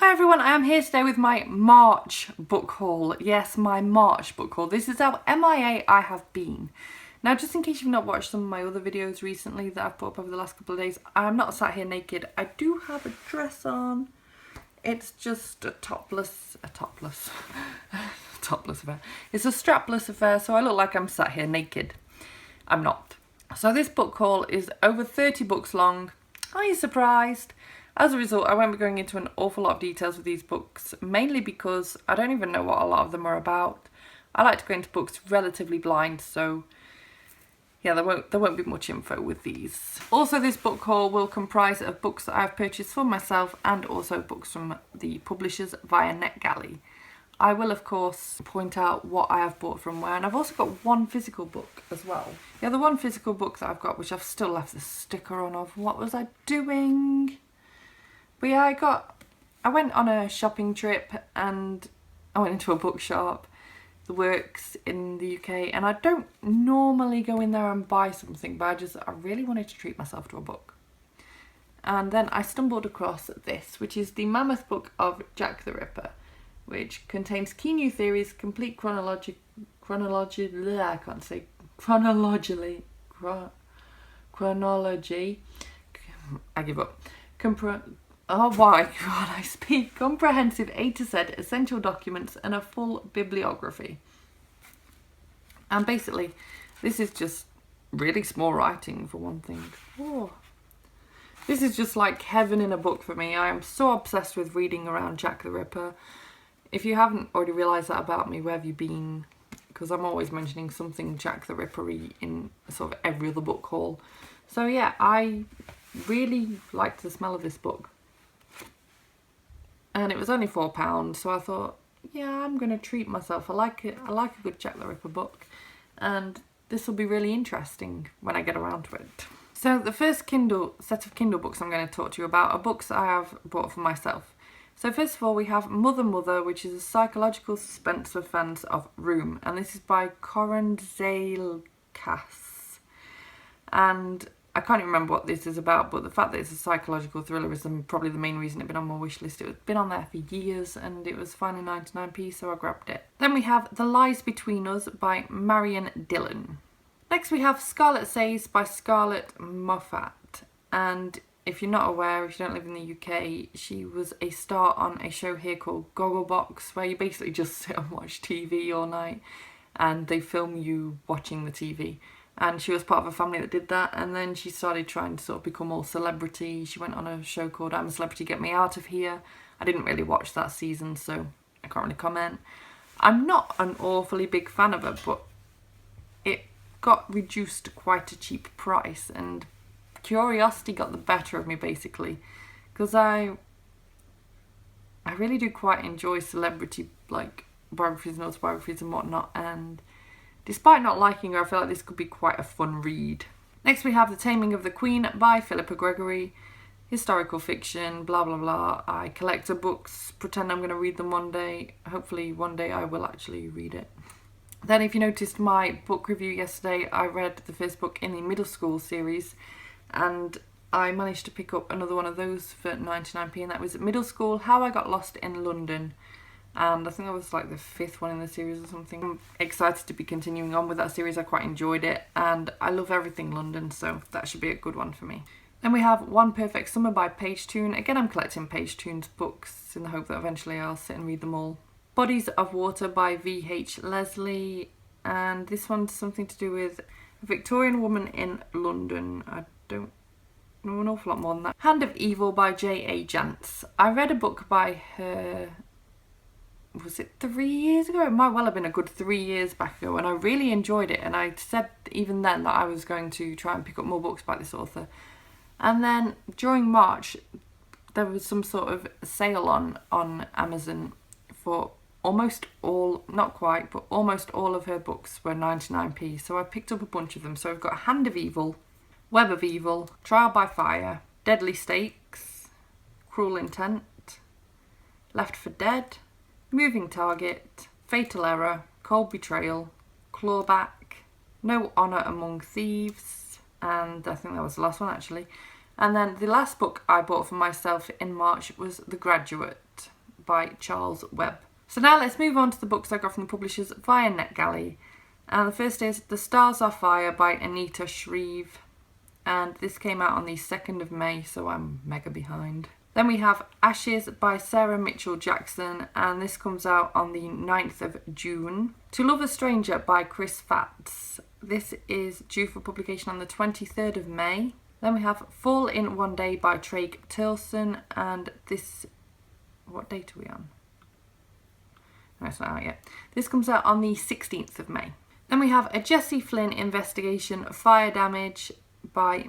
Hi everyone, I am here today with my March book haul. Yes, my March book haul. This is how MIA I have been. Now, just in case you've not watched some of my other videos recently that I've put up over the last couple of days, I'm not sat here naked. I do have a dress on. It's just a topless affair. It's a strapless affair, so I look like I'm sat here naked. I'm not. So this book haul is over 30 books long. Are you surprised? As a result, I won't be going into an awful lot of details with these books, mainly because I don't even know what a lot of them are about. I like to go into books relatively blind, so yeah, there won't be much info with these. Also, this book haul will comprise of books that I've purchased for myself and also books from the publishers via NetGalley. I will, of course, point out what I have bought from where, and I've also got one physical book as well. Yeah, the one physical book that I've got, which I've still left the sticker on of. What was I doing? But yeah, I went on a shopping trip and I went into a bookshop, The Works in the UK, and I don't normally go in there and buy something, but I really wanted to treat myself to a book. And then I stumbled across this, which is the Mammoth Book of Jack the Ripper, which contains key new theories, complete chronology, I give up. Oh my god, I speak. Comprehensive A to Z essential documents and a full bibliography. And basically, this is just really small writing for one thing. Oh. This is just like heaven in a book for me. I am so obsessed with reading around Jack the Ripper. If you haven't already realised that about me, where have you been? Because I'm always mentioning something Jack the Ripper-y in sort of every other book haul. So yeah, I really liked the smell of this book. And it was only £4, so I thought, yeah, I'm going to treat myself. I like it. I like a good Jack the Ripper book. And this will be really interesting when I get around to it. So the first set of Kindle books I'm going to talk to you about are books I have bought for myself. So first of all, we have Mother, which is a psychological suspense for fans of Room. And this is by Koren Zailckas. And I can't even remember what this is about, but the fact that it's a psychological thriller is probably the main reason it's been on my wish list. It's been on there for years and it was finally 99p, so I grabbed it. Then we have The Lies Between Us by Marian, Dillon. Next we have Scarlett Says by Scarlett, Moffatt. And if you're not aware, if you don't live in the UK, she was a star on a show here called Gogglebox, where you basically just sit and watch TV all night and they film you watching the TV. And she was part of a family that did that, and then she started trying to sort of become all celebrity. She went on a show called I'm a Celebrity, Get Me Out of Here. I didn't really watch that season, so I can't really comment. I'm not an awfully big fan of her, but it got reduced to quite a cheap price, and curiosity got the better of me, basically. Because I really do quite enjoy celebrity, like, biographies and autobiographies and whatnot, and despite not liking her, I feel like this could be quite a fun read. Next we have The Taming of the Queen by Philippa Gregory. Historical fiction, blah blah blah. I collect her books, pretend I'm going to read them one day. Hopefully one day I will actually read it. Then if you noticed my book review yesterday, I read the first book in the middle school series and I managed to pick up another one of those for 99p, and that was Middle School, How I Got Lost in London. And I think that was like the 5th one in the series or something. I'm excited to be continuing on with that series. I quite enjoyed it and I love everything London, so that should be a good one for me. Then we have One Perfect Summer by Paige Toon. Again, I'm collecting Paige Toon's books in the hope that eventually I'll sit and read them all. Bodies of Water by V.H. Leslie. And this one's something to do with a Victorian woman in London. I don't know an awful lot more than that. Hand of Evil by J.A. Jance. I read a book by her, was it 3 years ago? It might well have been a good 3 years back ago, and I really enjoyed it, and I said even then that I was going to try and pick up more books by this author. And then during March there was some sort of sale on Amazon for almost all, not quite, but almost all of her books were 99p, so I picked up a bunch of them. So I've got Hand of Evil, Web of Evil, Trial by Fire, Deadly Stakes, Cruel Intent, Left for Dead, Moving Target, Fatal Error, Cold Betrayal, Clawback, No Honour Among Thieves, and I think that was the last one actually. And then the last book I bought for myself in March was The Graduate. by Charles Webb. So now let's move on to the books I got from the publishers via NetGalley. And the first is The Stars Are Fire by Anita Shreve. And this came out on the 2nd of May, so I'm mega behind. Then we have Ashes by Sarah Mitchell Jackson, and this comes out on the 9th of June. To Love a Stranger by Chris Fatts. This is due for publication on the 23rd of May. Then we have Fall in One Day by Craig Tilson, and this... what date are we on? No, it's not out yet. This comes out on the 16th of May. Then we have A Jesse Flynn Investigation, Fire Damage by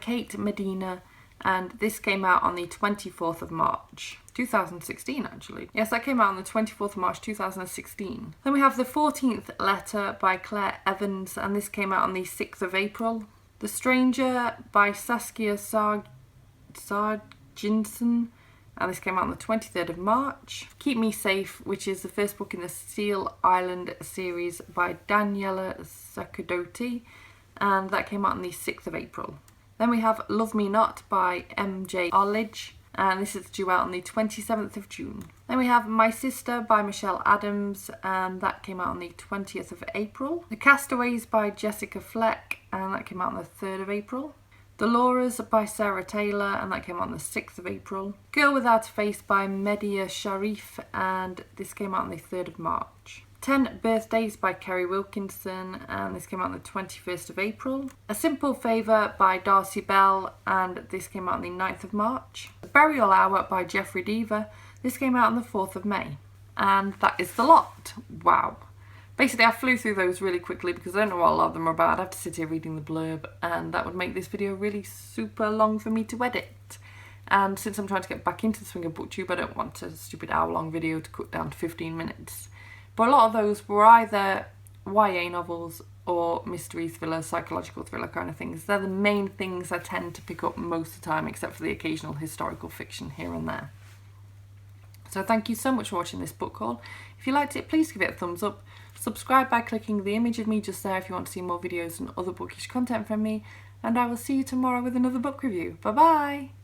Kate Medina, and this came out on the 24th of March 2016 actually. Yes, that came out on the 24th of March 2016. Then we have The 14th Letter by Claire Evans, and this came out on the 6th of April. The Stranger by Saskia Sarginson, and this came out on the 23rd of March. Keep Me Safe, which is the first book in the Seal Island series by Daniela Sacerdoti, and that came out on the 6th of April. Then we have Love Me Not by MJ Arledge, and this is due out on the 27th of June. Then we have My Sister by Michelle Adams, and that came out on the 20th of April. The Castaways by Jessica Fleck, and that came out on the 3rd of April. The Lauras by Sarah Taylor, and that came out on the 6th of April. Girl Without a Face by Medea Sharif, and this came out on the 3rd of March. 10 Birthdays by Kerry Wilkinson, and this came out on the 21st of April. A Simple Favour by Darcy Bell, and this came out on the 9th of March. The Burial Hour by Jeffrey Deaver, this came out on the 4th of May. And that is the lot. Wow. Basically, I flew through those really quickly because I don't know what a lot of them are about. I have to sit here reading the blurb, and that would make this video really super long for me to edit. And since I'm trying to get back into the swing of booktube, I don't want a stupid hour-long video to cut down to 15 minutes. But a lot of those were either YA novels or mystery thriller, psychological thriller kind of things. They're the main things I tend to pick up most of the time, except for the occasional historical fiction here and there. So thank you so much for watching this book haul. If you liked it, please give it a thumbs up. Subscribe by clicking the image of me just there if you want to see more videos and other bookish content from me. And I will see you tomorrow with another book review. Bye bye!